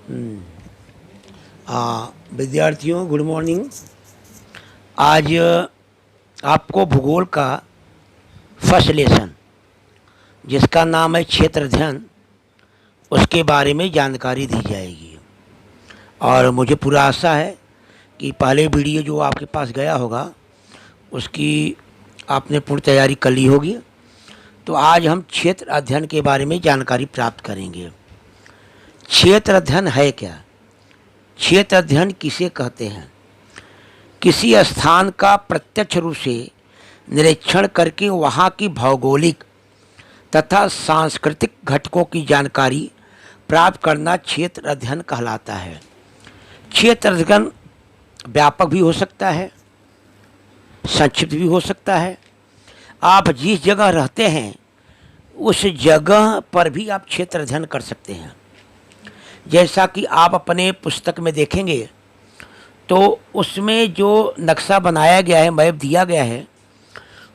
हम्म, विद्यार्थियों good morning. आज आपको भूगोल का फर्स्ट लेसन जिसका नाम है क्षेत्र अध्ययन, उसके बारे में जानकारी दी जाएगी। और मुझे पूरा आशा है कि पहले वीडियो जो आपके पास गया होगा उसकी आपने पूर्ण तैयारी कर ली होगी। तो आज हम क्षेत्र अध्ययन के बारे में जानकारी प्राप्त करेंगे। क्षेत्र अध्ययन है क्या? क्षेत्र अध्ययन किसे कहते हैं? किसी स्थान का प्रत्यक्ष रूप से निरीक्षण करके वहाँ की भौगोलिक तथा सांस्कृतिक घटकों की जानकारी प्राप्त करना क्षेत्र अध्ययन कहलाता है। क्षेत्र अध्ययन व्यापक भी हो सकता है, संक्षिप्त भी हो सकता है। आप जिस जगह रहते हैं उस जगह पर भी आप क्षेत्र अध्ययन कर सकते हैं। जैसा कि आप अपने पुस्तक में देखेंगे तो उसमें जो नक्शा बनाया गया है, मैप दिया गया है,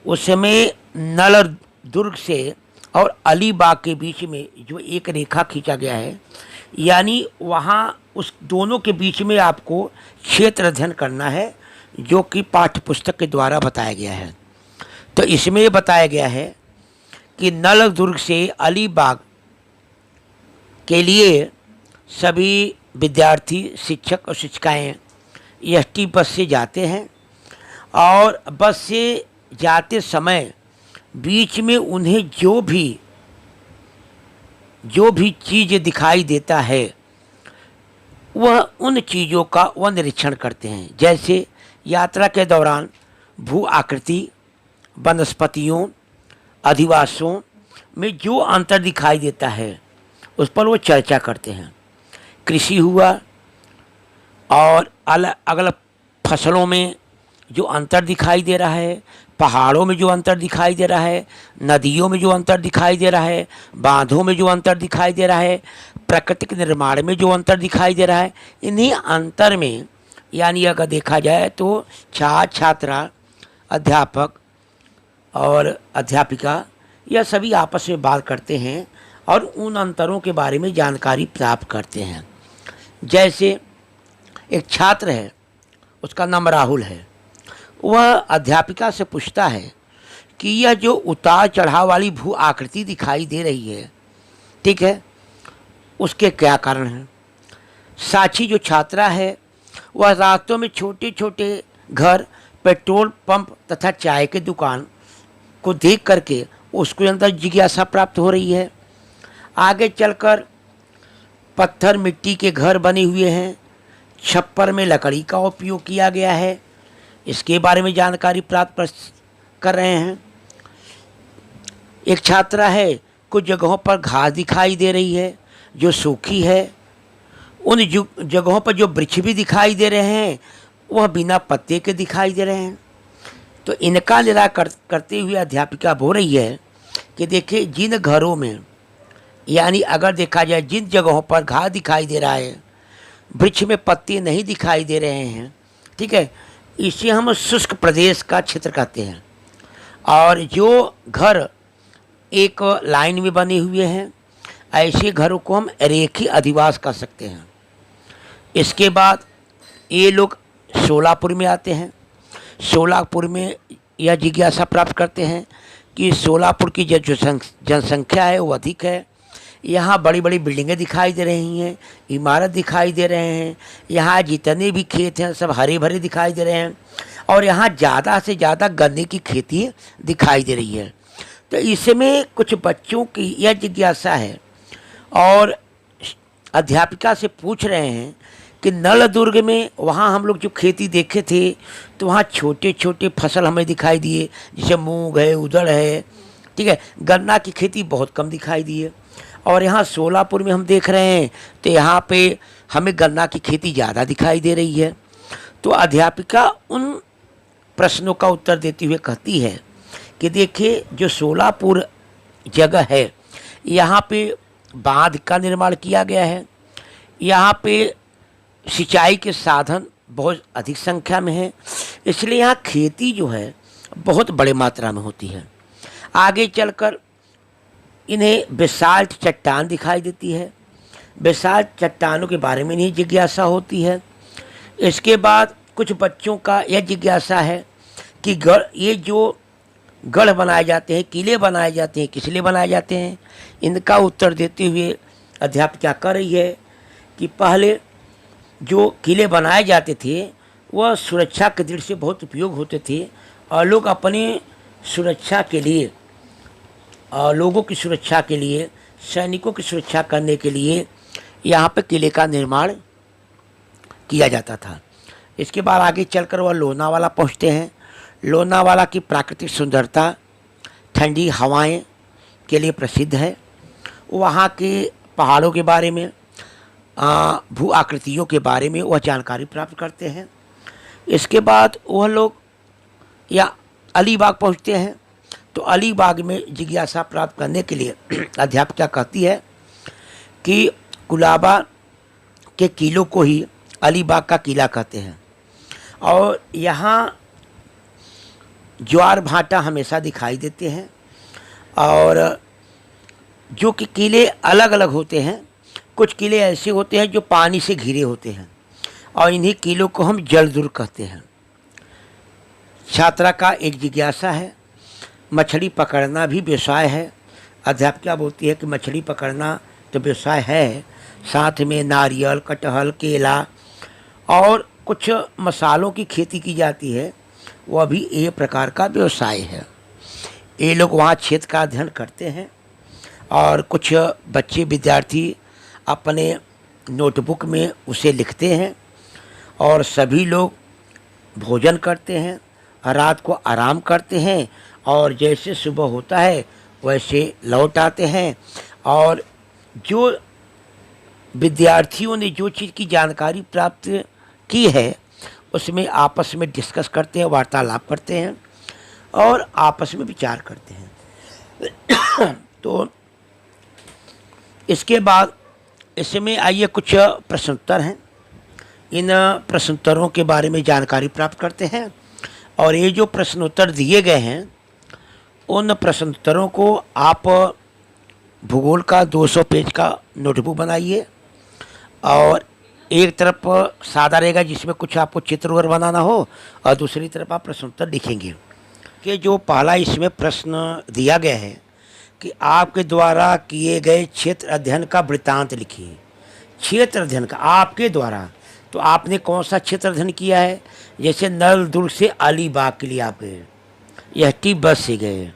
उसमें नल दुर्ग से और अलीबाग के बीच में जो एक रेखा खींचा गया है, यानी वहाँ उस दोनों के बीच में आपको क्षेत्र अध्ययन करना है, जो कि पाठ्य पुस्तक के द्वारा बताया गया है। तो इसमें बताया गया है कि नल दुर्ग से अलीबाग के लिए सभी विद्यार्थी, शिक्षक और शिक्षिकाएँ एसटी बस से जाते हैं और बस से जाते समय बीच में उन्हें जो भी चीज़ दिखाई देता है वह उन चीज़ों का वह निरीक्षण करते हैं। जैसे यात्रा के दौरान भू आकृति, वनस्पतियों, अधिवासों में जो अंतर दिखाई देता है उस पर वो चर्चा करते हैं। कृषि हुआ और अलग अलग फसलों में जो अंतर दिखाई दे रहा है, पहाड़ों में जो अंतर दिखाई दे रहा है, नदियों में जो अंतर दिखाई दे रहा है, बांधों में जो अंतर दिखाई दे रहा है, प्राकृतिक निर्माण में जो अंतर दिखाई दे रहा है, इन्हीं अंतर में यानी अगर देखा जाए तो छात्र छात्रा, अध्यापक और अध्यापिका यह सभी आपस में बात करते हैं और उन अंतरों के बारे में जानकारी प्राप्त करते हैं। जैसे एक छात्र है, उसका नाम राहुल है, वह अध्यापिका से पूछता है कि यह जो उतार चढ़ाव वाली भू आकृति दिखाई दे रही है, ठीक है, उसके क्या कारण हैं। साक्षी जो छात्रा है वह रास्तों में छोटे छोटे घर, पेट्रोल पंप तथा चाय की दुकान को देख करके उसके अंदर जिज्ञासा प्राप्त हो रही है। आगे चलकर पत्थर मिट्टी के घर बने हुए हैं, छप्पर में लकड़ी का उपयोग किया गया है, इसके बारे में जानकारी प्राप्त कर रहे हैं। एक छात्रा है, कुछ जगहों पर घास दिखाई दे रही है जो सूखी है, उन जगहों पर जो वृक्ष भी दिखाई दे रहे हैं वह बिना पत्ते के दिखाई दे रहे हैं। तो इनका निराकरण करते हुए अध्यापिका बोल रही है कि देखिए, जिन घरों में यानी अगर देखा जाए जिन जगहों पर घास दिखाई दे रहा है, वृक्ष में पत्ते नहीं दिखाई दे रहे हैं, ठीक है, इसे हम शुष्क प्रदेश का क्षेत्र कहते हैं। और जो घर एक लाइन में बने हुए हैं, ऐसे घरों को हम रेखीय अधिवास कह सकते हैं। इसके बाद ये लोग सोलापुर में आते हैं। सोलापुर में यह जिज्ञासा प्राप्त करते हैं कि सोलापुर की जो जनसंख्या है वो अधिक है, यहाँ बड़ी बड़ी बिल्डिंगें दिखाई दे रही हैं, इमारत दिखाई दे रहे हैं, यहाँ जितने भी खेत हैं सब हरे भरे दिखाई दे रहे हैं और यहाँ ज़्यादा से ज़्यादा गन्ने की खेती दिखाई दे रही है। तो इसमें कुछ बच्चों की यह जिज्ञासा है और अध्यापिका से पूछ रहे हैं कि नल दुर्ग में वहाँ हम लोग जो खेती देखे थे तो वहाँ छोटे छोटे फसल हमें दिखाई दिए, जैसे मूंग है, उड़द है, ठीक है, गन्ना की खेती बहुत कम दिखाई दी है। और यहाँ सोलापुर में हम देख रहे हैं तो यहाँ पे हमें गन्ना की खेती ज़्यादा दिखाई दे रही है। तो अध्यापिका उन प्रश्नों का उत्तर देती हुए कहती है कि देखिए, जो सोलापुर जगह है यहाँ पे बांध का निर्माण किया गया है, यहाँ पे सिंचाई के साधन बहुत अधिक संख्या में है, इसलिए यहाँ खेती जो है बहुत बड़े मात्रा में होती है। आगे चलकर इन्हें विशाल चट्टान दिखाई देती है, विशाल चट्टानों के बारे में नहीं जिज्ञासा होती है। इसके बाद कुछ बच्चों का यह जिज्ञासा है कि ये जो गढ़ बनाए जाते हैं, किले बनाए जाते हैं, किस लिए बनाए जाते हैं। इनका उत्तर देते हुए अध्यापिका कर रही है कि पहले जो किले बनाए जाते थे वह सुरक्षा के दृष्टि से बहुत उपयोग होते थे और लोग अपने सुरक्षा के लिए और लोगों की सुरक्षा के लिए, सैनिकों की सुरक्षा करने के लिए यहाँ पे किले का निर्माण किया जाता था। इसके बाद आगे चलकर वह लोनावाला पहुँचते हैं। लोनावाला की प्राकृतिक सुंदरता, ठंडी हवाएं के लिए प्रसिद्ध है। वहाँ के पहाड़ों के बारे में, भू आकृतियों के बारे में वह जानकारी प्राप्त करते हैं। इसके बाद वह लोग या अलीबाग पहुँचते हैं। तो अलीबाग में जिज्ञासा प्राप्त करने के लिए अध्यापिका कहती है कि कुलाबा के किलों को ही अलीबाग का किला कहते हैं और यहाँ ज्वार भाटा हमेशा दिखाई देते हैं और जो कि किले अलग अलग होते हैं। कुछ किले ऐसे होते हैं जो पानी से घिरे होते हैं और इन्हीं किलों को हम जलदुर्ग कहते हैं। छात्रा का एक जिज्ञासा है, मछली पकड़ना भी व्यवसाय है। अध्यापिका बोलती है कि मछली पकड़ना तो व्यवसाय है, साथ में नारियल, कटहल, केला और कुछ मसालों की खेती की जाती है, वह भी एक प्रकार का व्यवसाय है। ये लोग वहाँ क्षेत्र का अध्ययन करते हैं और कुछ बच्चे विद्यार्थी अपने नोटबुक में उसे लिखते हैं और सभी लोग भोजन करते हैं, रात को आराम करते हैं और जैसे सुबह होता है वैसे लौट आते हैं और जो विद्यार्थियों ने जो चीज़ की जानकारी प्राप्त की है उसमें आपस में डिस्कस करते हैं, वार्तालाप करते हैं और आपस में विचार करते हैं। तो इसके बाद इसमें आइए कुछ प्रश्नोत्तर हैं। इन प्रश्नोत्तरों के बारे में जानकारी प्राप्त करते हैं और ये जो प्रश्नोत्तर दिए गए हैं उन प्रश्नोत्तरों को आप भूगोल का 200 पेज का नोटबुक बनाइए और एक तरफ सादा रहेगा जिसमें कुछ आपको चित्र वगैरह बनाना हो और दूसरी तरफ आप प्रश्नोत्तर लिखेंगे। कि जो पहला इसमें प्रश्न दिया गया है कि आपके द्वारा किए गए क्षेत्र अध्ययन का वृत्तांत लिखिए। क्षेत्र अध्ययन का आपके द्वारा, तो आपने कौन सा क्षेत्र अध्ययन किया है। जैसे नल दुर्ग से अलीबाग के लिए आप गए, यह टी बस से गए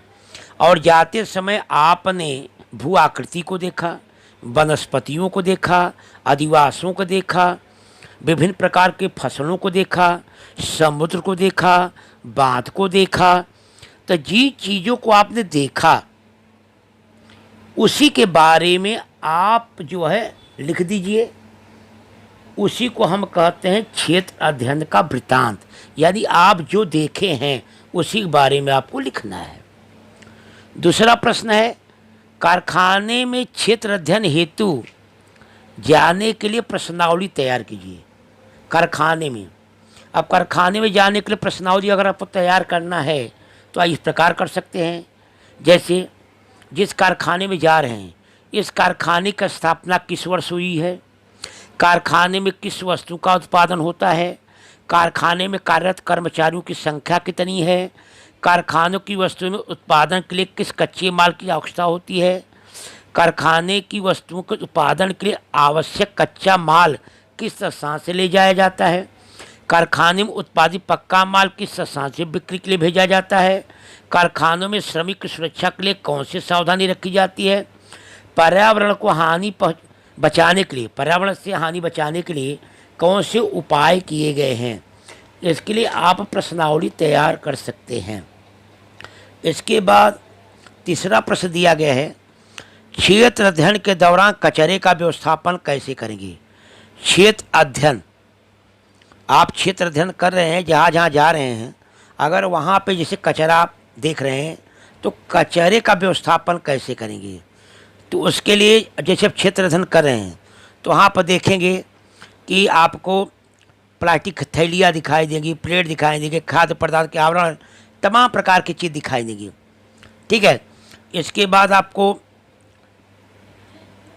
और जाते समय आपने भू आकृति को देखा, वनस्पतियों को देखा, आदिवासियों को देखा, विभिन्न प्रकार के फसलों को देखा, समुद्र को देखा, बांध को देखा। तो जिन चीज़ों को आपने देखा उसी के बारे में आप जो है लिख दीजिए। उसी को हम कहते हैं क्षेत्र अध्ययन का वृत्तांत, यानी आप जो देखे हैं उसी के बारे में आपको लिखना है। दूसरा प्रश्न है, कारखाने में क्षेत्र अध्ययन हेतु जाने के लिए प्रश्नावली तैयार कीजिए। कारखाने में, अब कारखाने में जाने के लिए प्रश्नावली अगर आपको तैयार करना है तो आप इस प्रकार कर सकते हैं। जैसे जिस कारखाने में जा रहे हैं, इस कारखाने की स्थापना किस वर्ष हुई है, कारखाने में किस वस्तु का उत्पादन होता है, कारखाने में कार्यरत कर्मचारियों की संख्या कितनी है, कारखानों की वस्तुओं में उत्पादन के लिए किस कच्चे माल की आवश्यकता होती है, कारखाने की वस्तुओं के उत्पादन के लिए आवश्यक कच्चा माल किस स्थान से ले जाया जाता है, कारखाने में उत्पादित पक्का माल किस स्थान से बिक्री के लिए भेजा जाता है, कारखानों में श्रमिक की सुरक्षा के लिए कौन सी सावधानी रखी जाती है, पर्यावरण को बचाने के लिए, पर्यावरण से हानि बचाने के लिए कौन से उपाय किए गए हैं। इसके लिए आप प्रश्नावली तैयार कर सकते हैं। इसके बाद तीसरा प्रश्न दिया गया है, क्षेत्र अध्ययन के दौरान कचरे का व्यवस्थापन कैसे करेंगे। क्षेत्र अध्ययन, आप क्षेत्र अध्ययन कर रहे हैं, जहाँ जहाँ जा रहे हैं, अगर वहाँ पे जैसे कचरा आप देख रहे हैं तो कचरे का व्यवस्थापन कैसे करेंगे। तो उसके लिए जैसे आप क्षेत्र अध्ययन कर रहे हैं तो वहाँ पर देखेंगे कि आपको प्लास्टिक थैलियाँ दिखाई देंगी, प्लेट दिखाई देंगे, खाद्य पदार्थ के आवरण, तमाम प्रकार की चीज़ दिखाई देंगी। ठीक है। इसके बाद आपको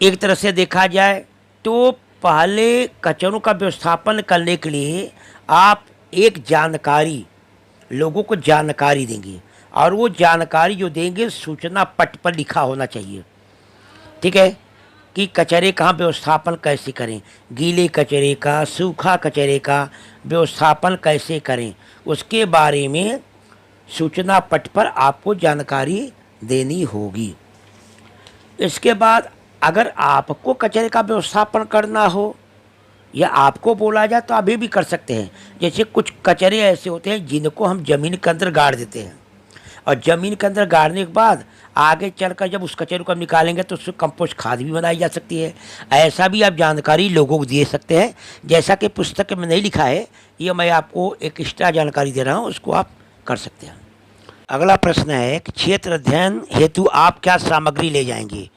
एक तरह से देखा जाए तो पहले कचरों का व्यवस्थापन करने के लिए आप एक जानकारी, लोगों को जानकारी देंगे, और वो जानकारी जो देंगे सूचना पट पर लिखा होना चाहिए। ठीक है, कि कचरे का व्यवस्थापन कैसे करें, गीले कचरे का, सूखा कचरे का व्यवस्थापन कैसे करें, उसके बारे में सूचना पट पर आपको जानकारी देनी होगी। इसके बाद अगर आपको कचरे का व्यवस्थापन करना हो या आपको बोला जाए तो अभी भी कर सकते हैं। जैसे कुछ कचरे ऐसे होते हैं जिनको हम ज़मीन के अंदर गाड़ देते हैं, और ज़मीन के अंदर गाड़ने के बाद आगे चलकर जब उस कचरे को हम निकालेंगे तो उससे कंपोस्ट खाद भी बनाई जा सकती है। ऐसा भी आप जानकारी लोगों को दे सकते हैं, जैसा कि पुस्तक में नहीं लिखा है, ये मैं आपको एक एक्स्ट्रा जानकारी दे रहा हूँ, उसको आप कर सकते हैं। अगला प्रश्न है कि क्षेत्र अध्ययन हेतु आप क्या सामग्री ले जाएंगे।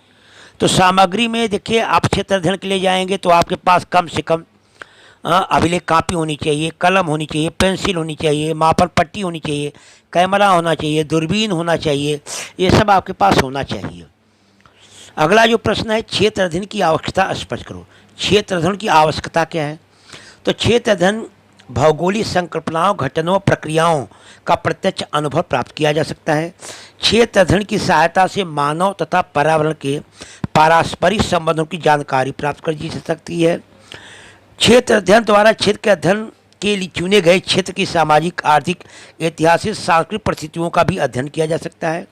तो सामग्री में देखिए, आप क्षेत्र अध्ययन के लिए जाएंगे तो आपके पास कम से कम अभिलेख कापी होनी चाहिए, कलम होनी चाहिए, पेंसिल होनी चाहिए, मापन पट्टी होनी चाहिए, कैमरा होना चाहिए, दूरबीन होना चाहिए, ये सब आपके पास होना चाहिए। अगला जो प्रश्न है, क्षेत्र अध्ययन की आवश्यकता स्पष्ट करो। क्षेत्र अध्ययन की आवश्यकता क्या है। तो क्षेत्र अध्ययन भौगोलिक संकल्पनाओं, घटनाओं, प्रक्रियाओं का प्रत्यक्ष अनुभव प्राप्त किया जा सकता है। क्षेत्र अध्ययन की सहायता से मानव तथा पर्यावरण के पारस्परिक संबंधों की जानकारी प्राप्त की जा सकती है। क्षेत्र अध्ययन द्वारा क्षेत्र के अध्ययन के लिए चुने गए क्षेत्र की सामाजिक, आर्थिक, ऐतिहासिक, सांस्कृतिक परिस्थितियों का भी अध्ययन किया जा सकता है।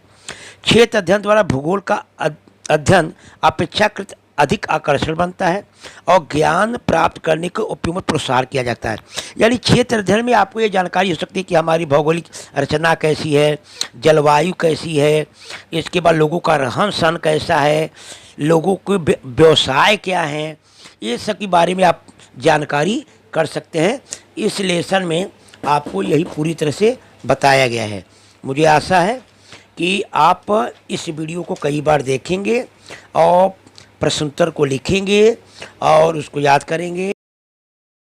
क्षेत्र अध्ययन द्वारा भूगोल का अध्ययन अपेक्षाकृत अधिक आकर्षण बनता है और ज्ञान प्राप्त करने को उपयुक्त प्रोत्साहन किया जाता है। यानी क्षेत्र अध्ययन में आपको ये जानकारी हो सकती है कि हमारी भौगोलिक रचना कैसी है, जलवायु कैसी है, इसके बाद लोगों का रहन सहन कैसा है, लोगों के व्यवसाय क्या हैं, ये सब के बारे में आप जानकारी कर सकते हैं। इस लेसन में आपको यही पूरी तरह से बताया गया है। मुझे आशा है कि आप इस वीडियो को कई बार देखेंगे और प्रश्नोत्तर को लिखेंगे और उसको याद करेंगे।